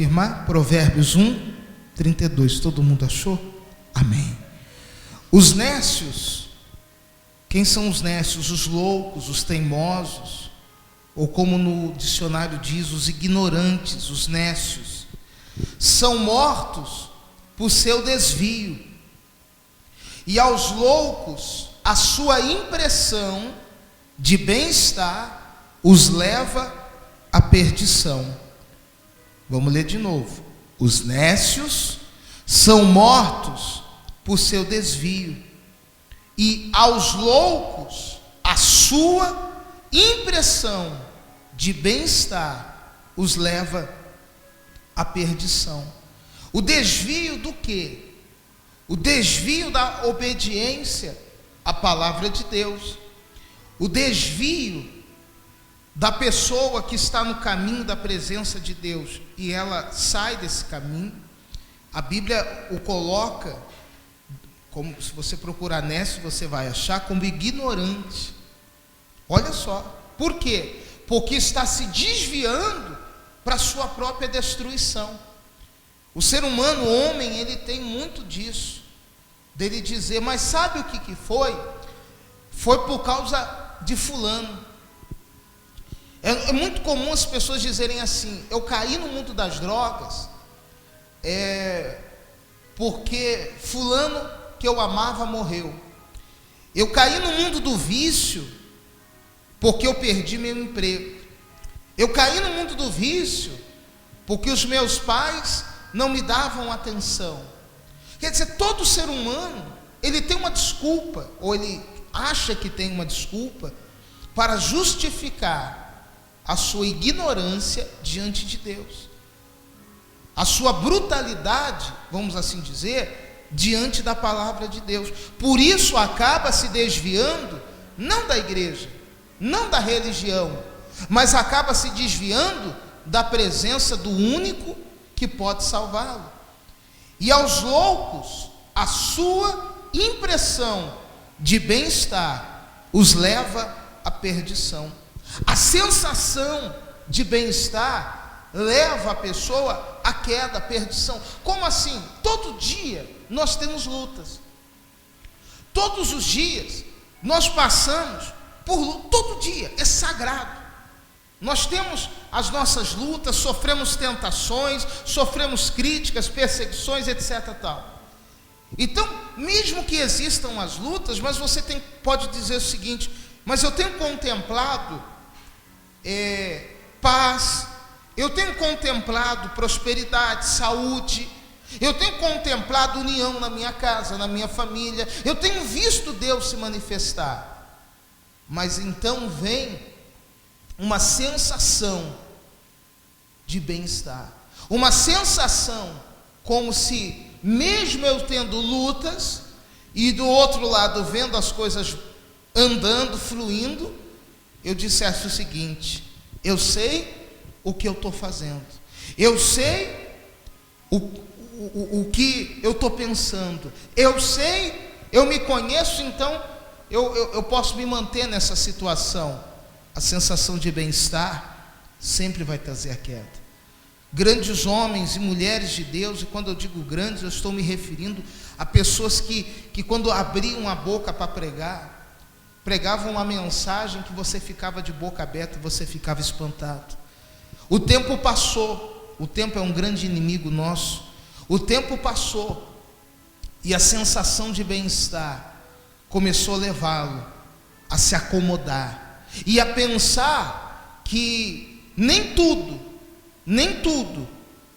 Irmã, Provérbios 1, 32. Todo mundo achou? Amém. Os nécios, quem são os nécios? Os loucos, os teimosos, ou como no dicionário diz, os ignorantes, os nécios, são mortos por seu desvio, e aos loucos a sua impressão de bem-estar os leva à perdição. Vamos ler de novo. Os nécios são mortos por seu desvio, e aos loucos a sua impressão de bem-estar os leva à perdição. O desvio do quê? O desvio da obediência à palavra de Deus. O desvio da pessoa que está no caminho da presença de Deus e ela sai desse caminho. A Bíblia o coloca, como se você procurar nécio, você vai achar como ignorante. Olha só, por quê? Porque está se desviando para a sua própria destruição. O ser humano, o homem, ele tem muito disso, dele dizer, mas sabe o que foi? Foi por causa de fulano. É muito comum as pessoas dizerem assim, eu caí no mundo das drogas, porque fulano que eu amava morreu. Eu caí no mundo do vício, porque eu perdi meu emprego. Eu caí no mundo do vício, porque os meus pais não me davam atenção. Quer dizer, todo ser humano, ele tem uma desculpa, ou ele acha que tem uma desculpa, para justificar a sua ignorância diante de Deus, a sua brutalidade, vamos assim dizer, diante da palavra de Deus. Por isso acaba se desviando, não da igreja, não da religião, mas acaba se desviando da presença do único que pode salvá-lo. E aos loucos, a sua impressão de bem-estar os leva à perdição. A sensação de bem-estar leva a pessoa à queda, à perdição. Como assim? Todo dia nós temos lutas. Todos os dias nós passamos por luta. Todo dia é sagrado. Nós temos as nossas lutas, sofremos tentações, sofremos críticas, perseguições, etc. tal. Então, mesmo que existam as lutas, mas você pode dizer o seguinte, mas eu tenho contemplado paz, eu tenho contemplado prosperidade, saúde, eu tenho contemplado união na minha casa, na minha família, eu tenho visto Deus se manifestar. Mas então vem uma sensação de bem-estar, uma sensação como se, mesmo eu tendo lutas, e do outro lado vendo as coisas andando, fluindo, eu dissesse o seguinte, eu sei o que eu estou fazendo, eu sei o que eu estou pensando, eu sei, eu me conheço, então eu posso me manter nessa situação. A sensação de bem-estar sempre vai trazer a queda. Grandes homens e mulheres de Deus, e quando eu digo grandes, eu estou me referindo a pessoas que quando abriam a boca para pregavam uma mensagem que você ficava de boca aberta, você ficava espantado. O tempo passou, o tempo é um grande inimigo nosso. O tempo passou e a sensação de bem-estar começou a levá-lo a se acomodar e a pensar que nem tudo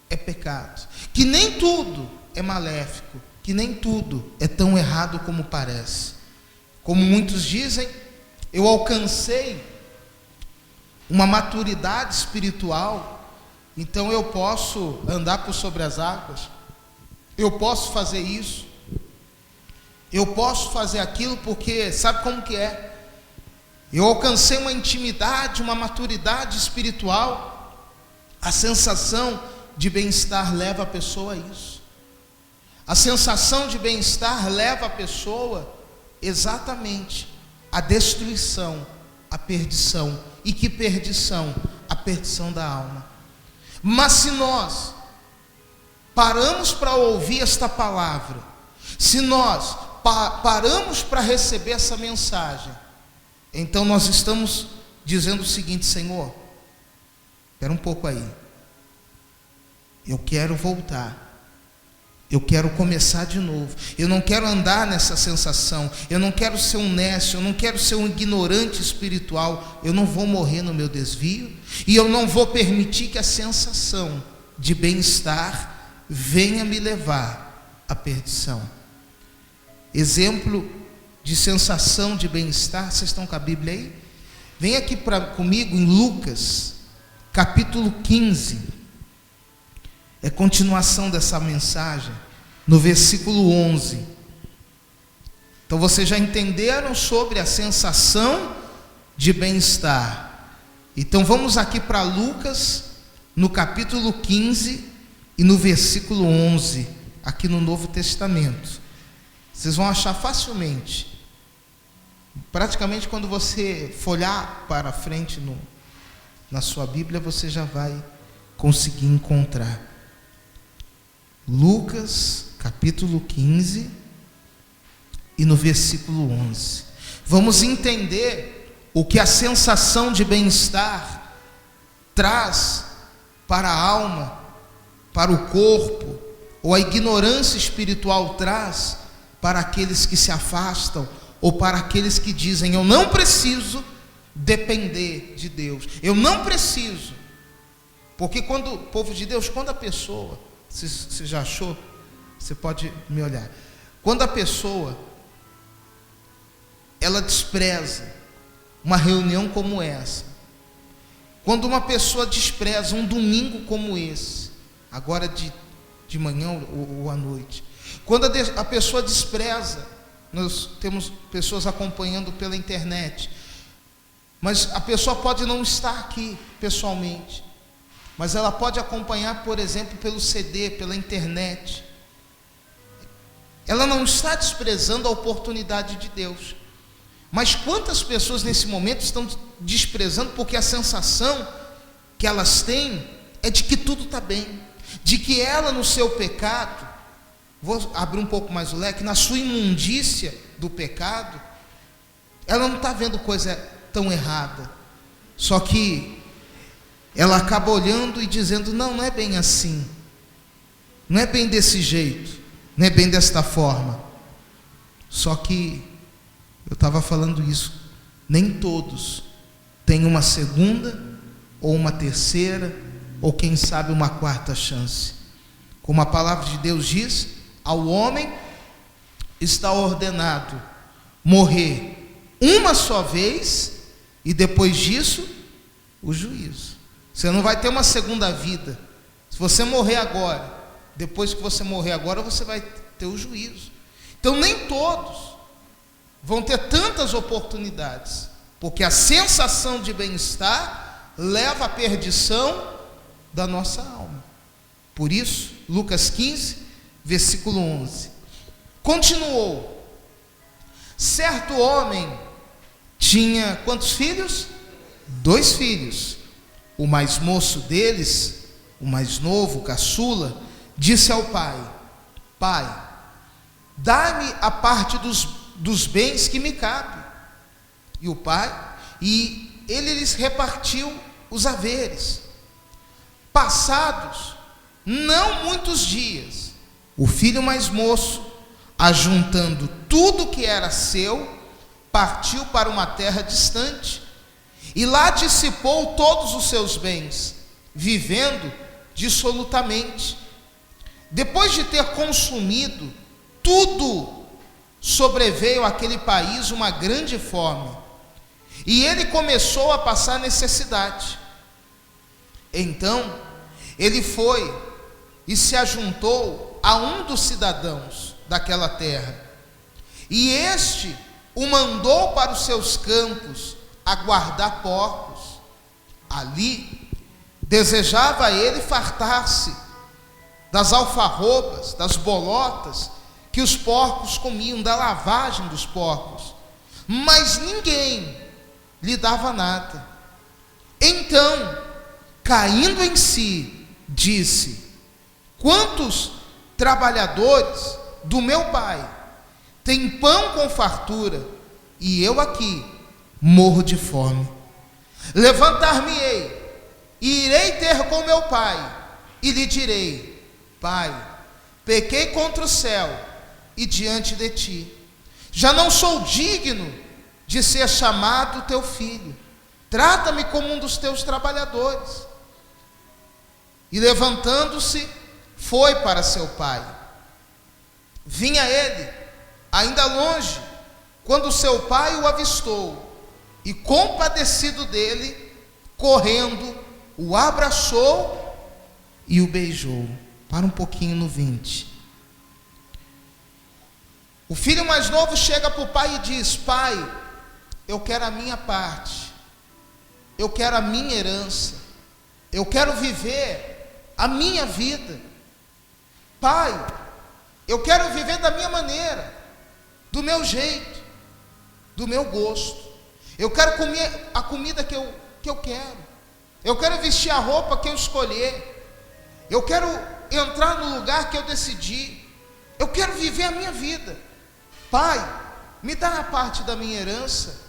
é pecado, que nem tudo é maléfico, que nem tudo é tão errado como parece. Como muitos dizem, eu alcancei uma maturidade espiritual, então eu posso andar por sobre as águas, eu posso fazer isso, eu posso fazer aquilo, porque sabe como que é? Eu alcancei uma intimidade, uma maturidade espiritual. A sensação de bem-estar leva a pessoa a isso. A sensação de bem-estar leva a pessoa exatamente à destruição, à perdição. E que perdição? A perdição da alma. Mas se nós paramos para ouvir esta palavra, se nós paramos para receber essa mensagem, então nós estamos dizendo o seguinte: Senhor, espera um pouco aí, eu quero voltar, eu quero começar de novo, eu não quero andar nessa sensação, eu não quero ser um nécio, eu não quero ser um ignorante espiritual, eu não vou morrer no meu desvio, e eu não vou permitir que a sensação de bem-estar venha me levar à perdição. Exemplo de sensação de bem-estar, vocês estão com a Bíblia aí? Vem aqui comigo em Lucas, capítulo 15, é continuação dessa mensagem, no versículo 11. Então vocês já entenderam sobre a sensação de bem-estar. Então vamos aqui para Lucas, no capítulo 15 e no versículo 11, aqui no Novo Testamento. Vocês vão achar facilmente. Praticamente quando você folhar para frente na sua Bíblia, você já vai conseguir encontrar. Lucas, capítulo 15 e no versículo 11. Vamos entender o que a sensação de bem-estar traz para a alma, para o corpo, ou a ignorância espiritual traz para aqueles que se afastam, ou para aqueles que dizem: eu não preciso depender de Deus, eu não preciso. Porque quando o povo de Deus, quando a pessoa, você já achou? Você pode me olhar. Quando a pessoa, ela despreza uma reunião como essa, quando uma pessoa despreza um domingo como esse, agora de manhã ou à noite, quando a pessoa despreza, nós temos pessoas acompanhando pela internet, mas a pessoa pode não estar aqui pessoalmente, mas ela pode acompanhar, por exemplo, pelo CD, pela internet. Ela não está desprezando a oportunidade de Deus. Mas quantas pessoas nesse momento estão desprezando porque a sensação que elas têm é de que tudo está bem, de que ela no seu pecado, vou abrir um pouco mais o leque, na sua imundícia do pecado, ela não está vendo coisa tão errada, só que ela acaba olhando e dizendo: não é bem assim, não é bem desse jeito, não é bem desta forma. Só que eu estava falando isso, nem todos têm uma segunda ou uma terceira ou quem sabe uma quarta chance. Como a palavra de Deus diz, ao homem está ordenado morrer uma só vez e depois disso o juízo. Você não vai ter uma segunda vida. Se você morrer agora, depois que você morrer agora, você vai ter o juízo. Então nem todos vão ter tantas oportunidades, porque a sensação de bem-estar leva à perdição da nossa alma. Por isso, Lucas 15, versículo 11. Continuou: certo homem tinha quantos filhos? 2 filhos. O mais moço deles, o mais novo, o caçula, disse ao pai: pai, dá-me a parte dos bens que me cabe. E ele lhes repartiu os haveres. Passados não muitos dias, o filho mais moço, ajuntando tudo que era seu, partiu para uma terra distante, e lá dissipou todos os seus bens, vivendo dissolutamente. Depois de ter consumido tudo, sobreveio àquele país uma grande fome, e ele começou a passar necessidade. Então ele foi e se ajuntou a um dos cidadãos daquela terra, e este o mandou para os seus campos a guardar porcos. Ali desejava ele fartar-se das alfarrobas, das bolotas que os porcos comiam, da lavagem dos porcos, mas ninguém lhe dava nada. Então, caindo em si, disse: quantos trabalhadores do meu pai têm pão com fartura, e eu aqui morro de fome. Levantar-me-ei, e irei ter com meu pai, e lhe direi: Pai, pequei contra o céu e diante de ti. Já não sou digno de ser chamado teu filho. Trata-me como um dos teus trabalhadores. E levantando-se, foi para seu pai. Vinha ele, ainda longe, quando seu pai o avistou, e compadecido dele, correndo, o abraçou e o beijou. Para um pouquinho no 20. O filho mais novo chega para o pai e diz: Pai, eu quero a minha parte, eu quero a minha herança, eu quero viver a minha vida. Pai, eu quero viver da minha maneira, do meu jeito, do meu gosto. Eu quero comer a comida que eu quero. Eu quero vestir a roupa que eu escolher. Eu quero entrar no lugar que eu decidi. Eu quero viver a minha vida. Pai, me dá a parte da minha herança.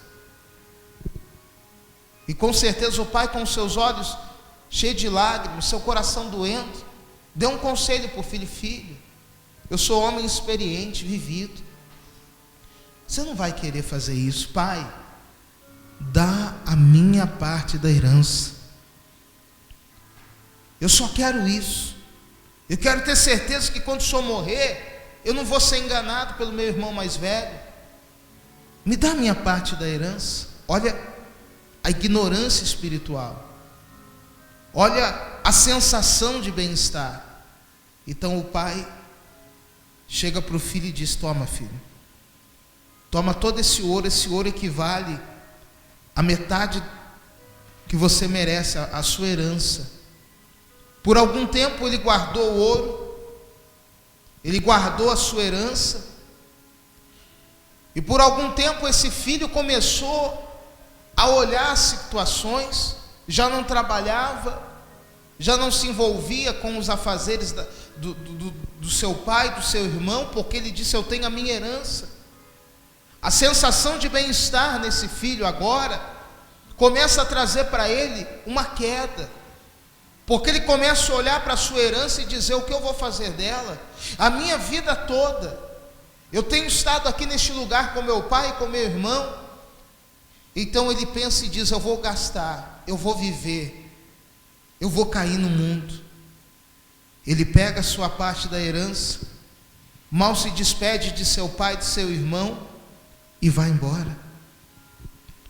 E com certeza o pai, com seus olhos cheios de lágrimas, seu coração doendo, deu um conselho para o filho: Filho, eu sou homem experiente, vivido. Você não vai querer fazer isso. Pai, dá a minha parte da herança. Eu só quero isso. Eu quero ter certeza que quando o senhor morrer, eu não vou ser enganado pelo meu irmão mais velho. Me dá a minha parte da herança. Olha a ignorância espiritual. Olha a sensação de bem-estar. Então o pai chega para o filho e diz: Toma, filho, toma todo esse ouro equivale a metade que você merece, a sua herança. Por algum tempo ele guardou o ouro, ele guardou a sua herança, e por algum tempo esse filho começou a olhar as situações, já não trabalhava, já não se envolvia com os afazeres do seu pai, do seu irmão, porque ele disse: eu tenho a minha herança. A sensação de bem-estar nesse filho agora começa a trazer para ele uma queda, porque ele começa a olhar para a sua herança e dizer: o que eu vou fazer dela? A minha vida toda eu tenho estado aqui neste lugar com meu pai e com meu irmão. Então ele pensa e diz: eu vou gastar, eu vou viver, eu vou cair no mundo. Ele pega a sua parte da herança, mal se despede de seu pai, de seu irmão, e vai embora,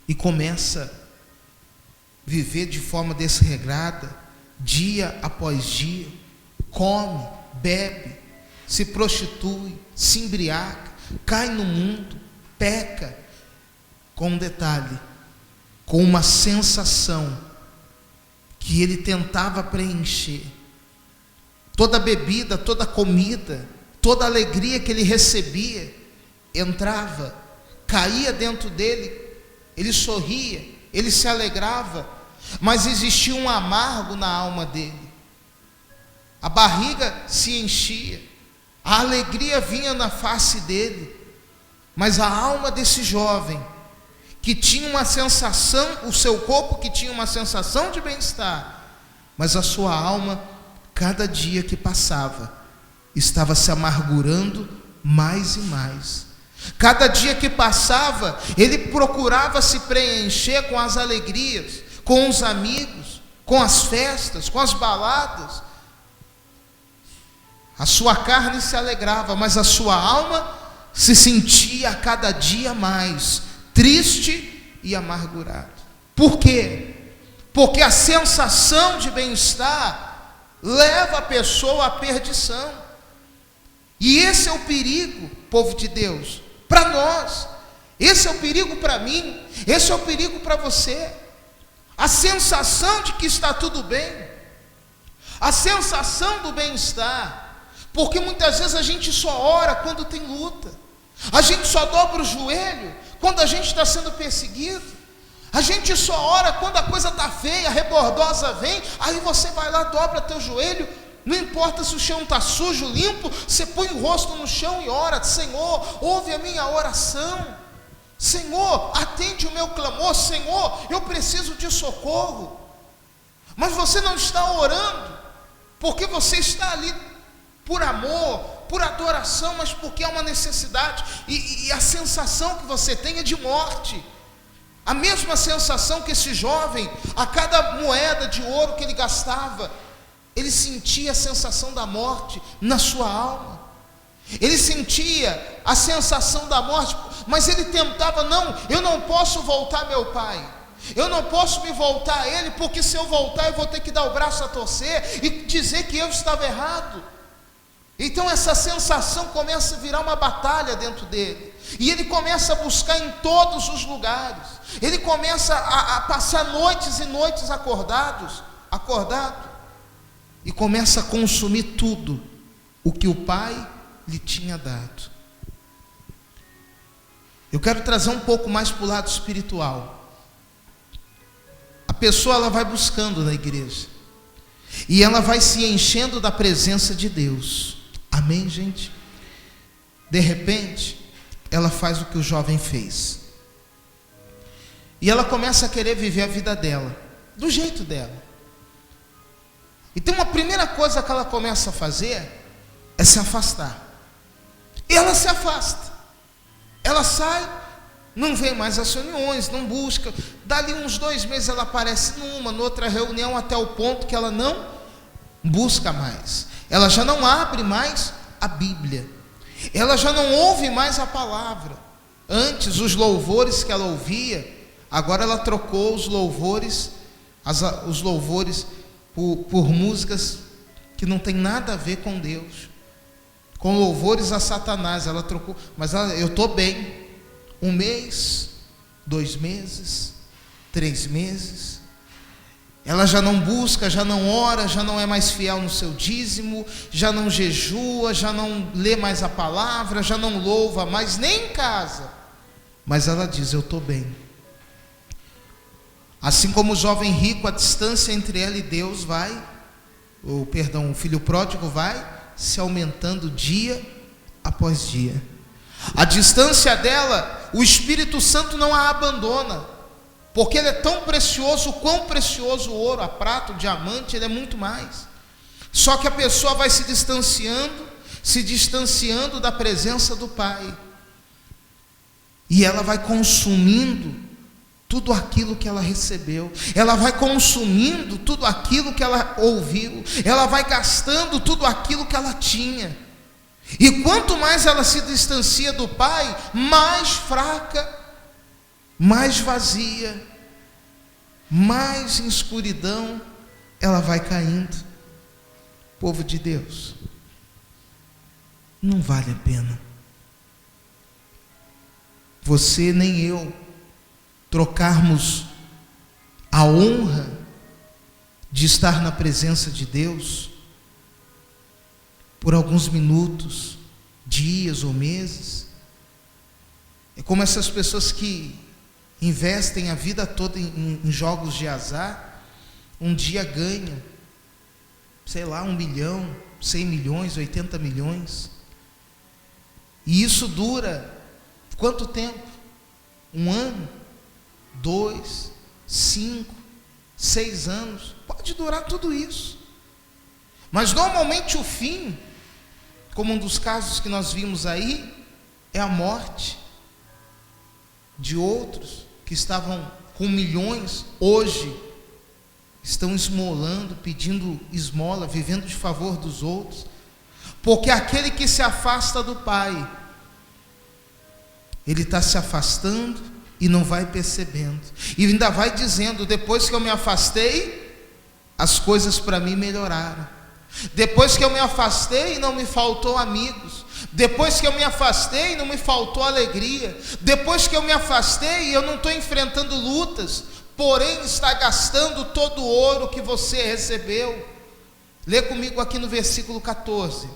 e começa a viver de forma desregrada, dia após dia, come, bebe, se prostitui, se embriaga, cai no mundo, peca, com um detalhe, com uma sensação que ele tentava preencher. Toda bebida, toda comida, toda alegria que ele recebia, entrava, caía dentro dele, ele sorria, ele se alegrava, mas existia um amargo na alma dele. A barriga se enchia, a alegria vinha na face dele, mas a alma desse jovem, que tinha uma sensação, o seu corpo que tinha uma sensação de bem-estar, mas a sua alma, cada dia que passava, estava se amargurando mais e mais. Cada dia que passava, ele procurava se preencher com as alegrias, com os amigos, com as festas, com as baladas. A sua carne se alegrava, mas a sua alma se sentia a cada dia mais triste e amargurado. Por quê? Porque a sensação de bem-estar leva a pessoa à perdição. E esse é o perigo, povo de Deus, para nós. Esse é o perigo para mim, esse é o perigo para você. A sensação de que está tudo bem, a sensação do bem-estar, porque muitas vezes a gente só ora quando tem luta, a gente só dobra o joelho quando a gente está sendo perseguido, a gente só ora quando a coisa está feia, a rebordosa vem, aí você vai lá, dobra teu joelho, Não importa se o chão está sujo, limpo, você põe o rosto no chão e ora: Senhor, ouve a minha oração. Senhor, atende o meu clamor. Senhor, eu preciso de socorro. Mas você não está orando porque você está ali por amor, por adoração, mas porque há uma necessidade, e a sensação que você tem é de morte. A mesma sensação que esse jovem, a cada moeda de ouro que ele gastava, ele sentia a sensação da morte na sua alma. Ele sentia a sensação da morte, mas ele tentava: não, eu não posso voltar a meu pai, eu não posso me voltar a ele, porque se eu voltar eu vou ter que dar o braço a torcer e dizer que eu estava errado. Então essa sensação começa a virar uma batalha dentro dele, e ele começa a buscar em todos os lugares. Ele começa a passar noites e noites acordado, e começa a consumir tudo o que o pai lhe tinha dado. Eu quero trazer um pouco mais para o lado espiritual. A pessoa, ela vai buscando na igreja, e ela vai se enchendo da presença de Deus. Amém, gente? De repente, ela faz o que o jovem fez, e ela começa a querer viver a vida dela, do jeito dela. Então a primeira coisa que ela começa a fazer é se afastar. E ela se afasta, ela sai, não vem mais às reuniões, não busca. Dali uns 2 meses ela aparece noutra reunião, até o ponto que ela não busca mais, ela já não abre mais a Bíblia, ela já não ouve mais a palavra. Antes, os louvores que ela ouvia, agora ela trocou os louvores por músicas que não tem nada a ver com Deus, com louvores a Satanás. Ela trocou. Mas eu estou bem, 1 mês, 2 meses, 3 meses, ela já não busca, já não ora, já não é mais fiel no seu dízimo, já não jejua, já não lê mais a palavra, já não louva mais, nem em casa. Mas ela diz: eu estou bem. Assim como o jovem rico, a distância entre ela e Deus o filho pródigo vai se aumentando dia após dia. A distância dela, o Espírito Santo não a abandona, porque ele é tão precioso. Quão precioso o ouro, a prata, o diamante, ele é muito mais. Só que a pessoa vai se distanciando da presença do Pai, e ela vai consumindo tudo aquilo que ela recebeu, ela vai consumindo tudo aquilo que ela ouviu, ela vai gastando tudo aquilo que ela tinha. E quanto mais ela se distancia do Pai, mais fraca, mais vazia, mais em escuridão ela vai caindo. Povo de Deus, não vale a pena você nem eu trocarmos a honra de estar na presença de Deus por alguns minutos, dias ou meses. É como essas pessoas que investem a vida toda em jogos de azar. Um dia ganha, sei lá, 1 milhão, 100 milhões, 80 milhões. E isso dura quanto tempo? 1 ano? 2, 5, 6 anos? Pode durar tudo isso. Mas normalmente o fim, como um dos casos que nós vimos aí, é a morte de outros que estavam com milhões, hoje estão esmolando, pedindo esmola, vivendo de favor dos outros, porque aquele que se afasta do Pai, ele está se afastando e não vai percebendo, e ainda vai dizendo: depois que eu me afastei, as coisas para mim melhoraram. Depois que eu me afastei, não me faltou amigos. Depois que eu me afastei, não me faltou alegria. Depois que eu me afastei, eu não estou enfrentando lutas, porém está gastando todo o ouro que você recebeu. Lê comigo aqui no versículo 14.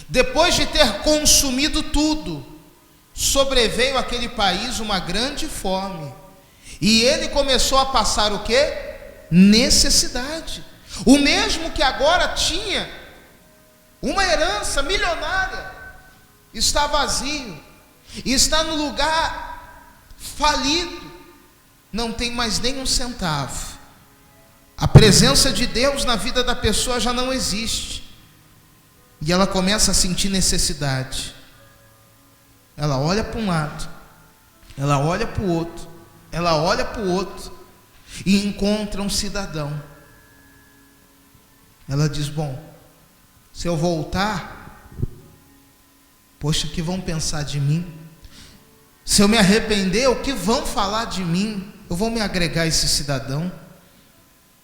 Depois de ter consumido tudo, sobreveio àquele país uma grande fome, e ele começou a passar o quê? Necessidade. O mesmo que agora tinha uma herança milionária está vazio, está no lugar falido, não tem mais nem um centavo. A presença de Deus na vida da pessoa já não existe, e ela começa a sentir necessidade. Ela olha para um lado, ela olha para o outro, ela olha para o outro, e encontra um cidadão. Ela diz: bom, se eu voltar, poxa, o que vão pensar de mim? Se eu me arrepender, o que vão falar de mim? Eu vou me agregar a esse cidadão.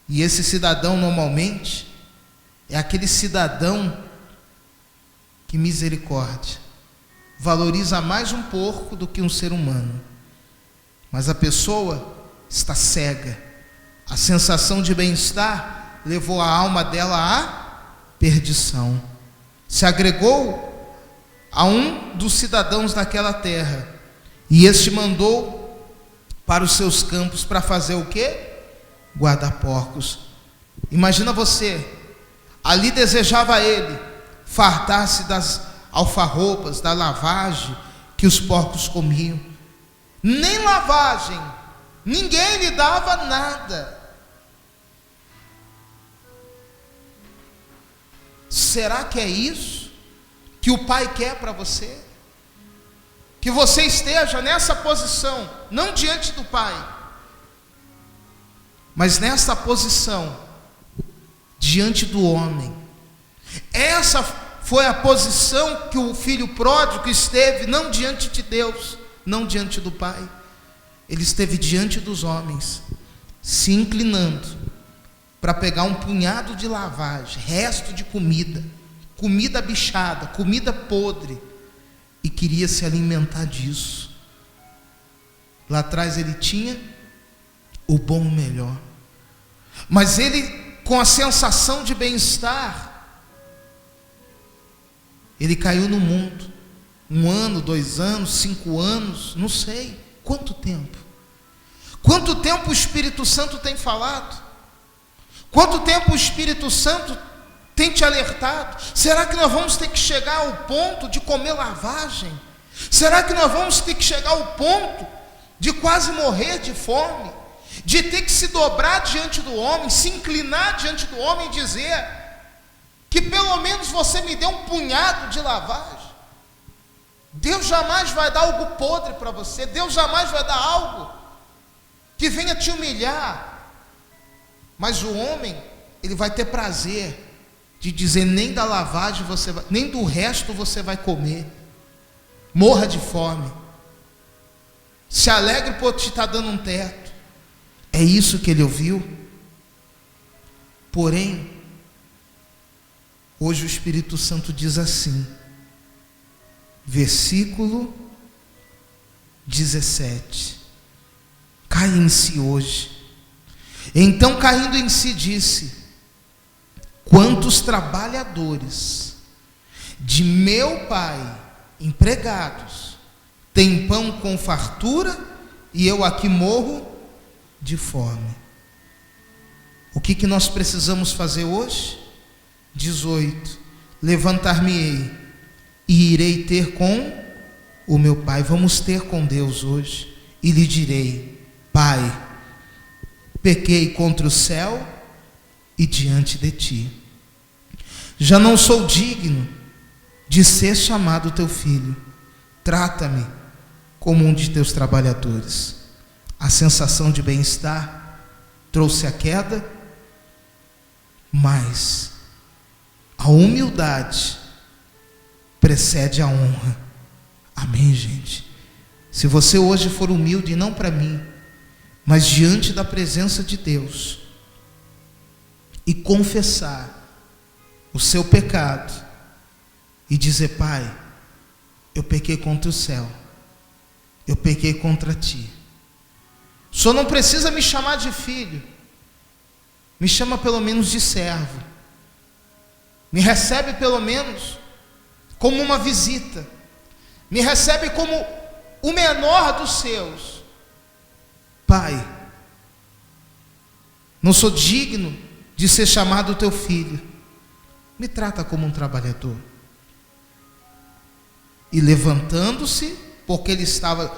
E esse cidadão normalmente é aquele cidadão que, misericórdia, valoriza mais um porco do que um ser humano. Mas a pessoa está cega. A sensação de bem-estar levou a alma dela à perdição. Se agregou a um dos cidadãos daquela terra, e este mandou para os seus campos para fazer o quê? Guardar porcos. Imagina você, ali desejava ele fartar-se das alfarrobas, da lavagem que os porcos comiam. Nem lavagem, ninguém lhe dava nada. Será que é isso que o Pai quer para você? Que você esteja nessa posição, não diante do Pai, mas nessa posição diante do homem. Essa foi a posição que o filho pródigo esteve, não diante de Deus, não diante do Pai. Ele esteve diante dos homens, se inclinando para pegar um punhado de lavagem, resto de comida, comida bichada, comida podre, e queria se alimentar disso. Lá atrás ele tinha o bom e o melhor, mas ele, com a sensação de bem-estar, ele caiu no mundo. 1 ano, 2 anos, 5 anos, não sei quanto tempo. Quanto tempo o Espírito Santo tem falado? Quanto tempo o Espírito Santo tem te alertado? Será que nós vamos ter que chegar ao ponto de comer lavagem? Será que nós vamos ter que chegar ao ponto de quase morrer de fome? De ter que se dobrar diante do homem, se inclinar diante do homem e dizer que pelo menos você me dê um punhado de lavagem? Deus jamais vai dar algo podre para você. Deus jamais vai dar algo que venha te humilhar. Mas o homem, ele vai ter prazer de dizer: nem da lavagem você vai, nem do resto você vai comer. Morra de fome. Se alegre por te estar dando um teto. É isso que ele ouviu. Porém, hoje o Espírito Santo diz assim, versículo 17: cai em si hoje. Então, caindo em si, disse: quantos trabalhadores de meu pai, empregados, têm pão com fartura, e eu aqui morro de fome. O que nós precisamos fazer hoje? 18: levantar-me-ei e irei ter com o meu pai. Vamos ter com Deus hoje. E lhe direi: Pai, pequei contra o céu e diante de ti. Já não sou digno de ser chamado teu filho. Trata-me como um de teus trabalhadores. A sensação de bem-estar trouxe a queda, mas a humildade precede a honra. Amém, gente? Se você hoje for humilde, não para mim, mas diante da presença de Deus, e confessar o seu pecado, e dizer: Pai, eu pequei contra o céu, eu pequei contra ti. O Senhor não precisa me chamar de filho, me chama pelo menos de servo, me recebe pelo menos como uma visita, me recebe como o menor dos seus. Pai, não sou digno de ser chamado teu filho. Me trata como um trabalhador. E levantando-se, porque ele estava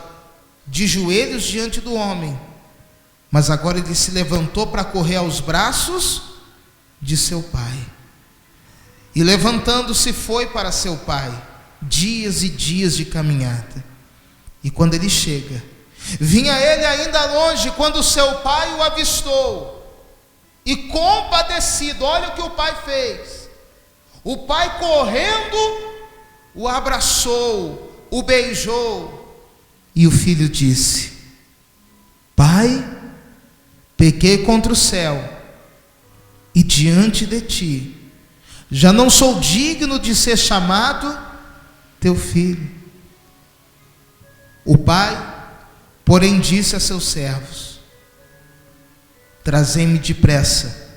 de joelhos diante do homem, mas agora ele se levantou para correr aos braços de seu pai. E levantando-se foi para seu pai, dias e dias de caminhada. E quando ele chega, vinha ele ainda longe, quando seu pai o avistou. E compadecido, olha o que o pai fez. O pai correndo, o abraçou, o beijou. E o filho disse: Pai, pequei contra o céu e diante de ti, já não sou digno de ser chamado teu filho. O pai, porém, disse a seus servos: Trazei-me depressa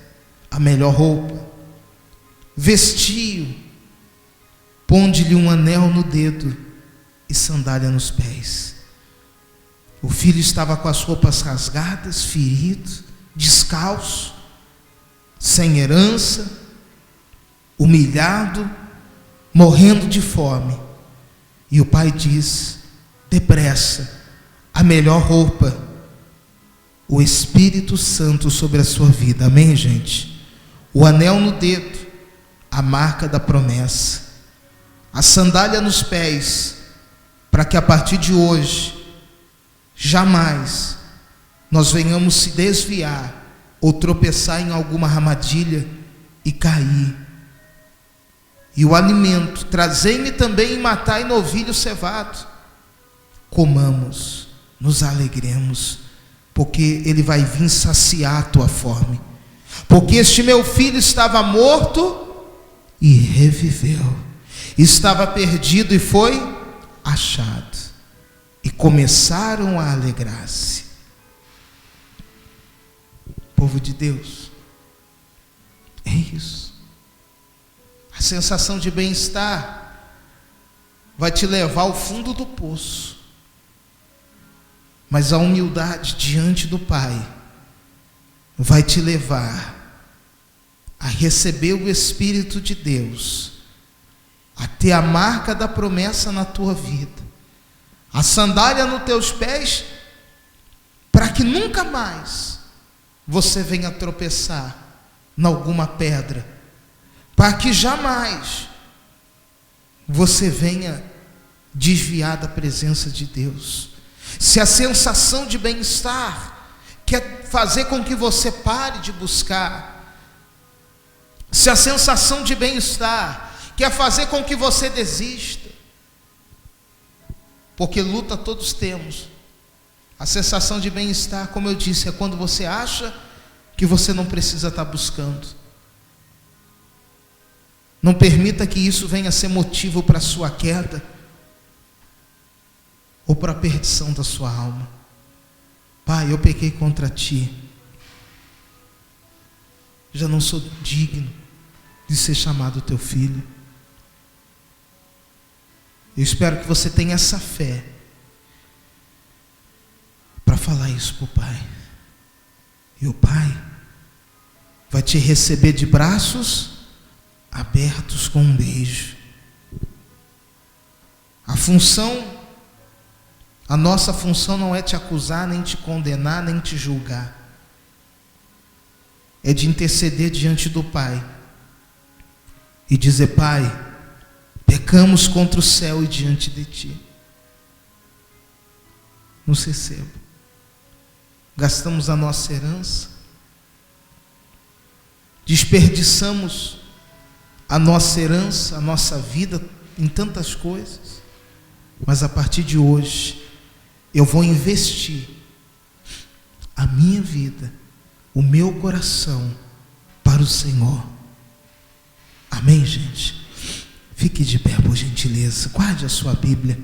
a melhor roupa, vestiu, ponde-lhe um anel no dedo e sandália nos pés. O filho estava com as roupas rasgadas, ferido, descalço, sem herança, humilhado, morrendo de fome. E o pai disse: depressa, a melhor roupa, o Espírito Santo sobre a sua vida. Amém, gente? O anel no dedo, a marca da promessa, a sandália nos pés, para que a partir de hoje jamais nós venhamos se desviar ou tropeçar em alguma armadilha e cair. E o alimento, trazei-me também e matai novilho cevado, comamos, nos alegremos, porque ele vai vir saciar a tua fome. Porque este meu filho estava morto e reviveu, estava perdido e foi achado. E começaram a alegrar-se. Povo de Deus, é isso. A sensação de bem-estar vai te levar ao fundo do poço, mas a humildade diante do Pai vai te levar a receber o Espírito de Deus, a ter a marca da promessa na tua vida, a sandália nos teus pés, para que nunca mais você venha tropeçar em alguma pedra, para que jamais você venha desviar da presença de Deus. Se a sensação de bem-estar quer fazer com que você pare de buscar, se a sensação de bem-estar quer fazer com que você desista, porque luta todos temos. A sensação de bem-estar, como eu disse, é quando você acha que você não precisa estar buscando. Não permita que isso venha a ser motivo para a sua queda ou para a perdição da sua alma. Pai, eu pequei contra ti, já não sou digno de ser chamado teu filho. Eu espero que você tenha essa fé para falar isso para o Pai. E o Pai vai te receber de braços abertos com um beijo. A nossa função não é te acusar, nem te condenar, nem te julgar. É de interceder diante do Pai e dizer: Pai, pecamos contra o céu e diante de ti. Nos receba. Gastamos a nossa herança, desperdiçamos a nossa herança, a nossa vida em tantas coisas, mas a partir de hoje eu vou investir a minha vida, o meu coração para o Senhor. Amém, gente? Fique de pé, por gentileza. Guarde a sua Bíblia.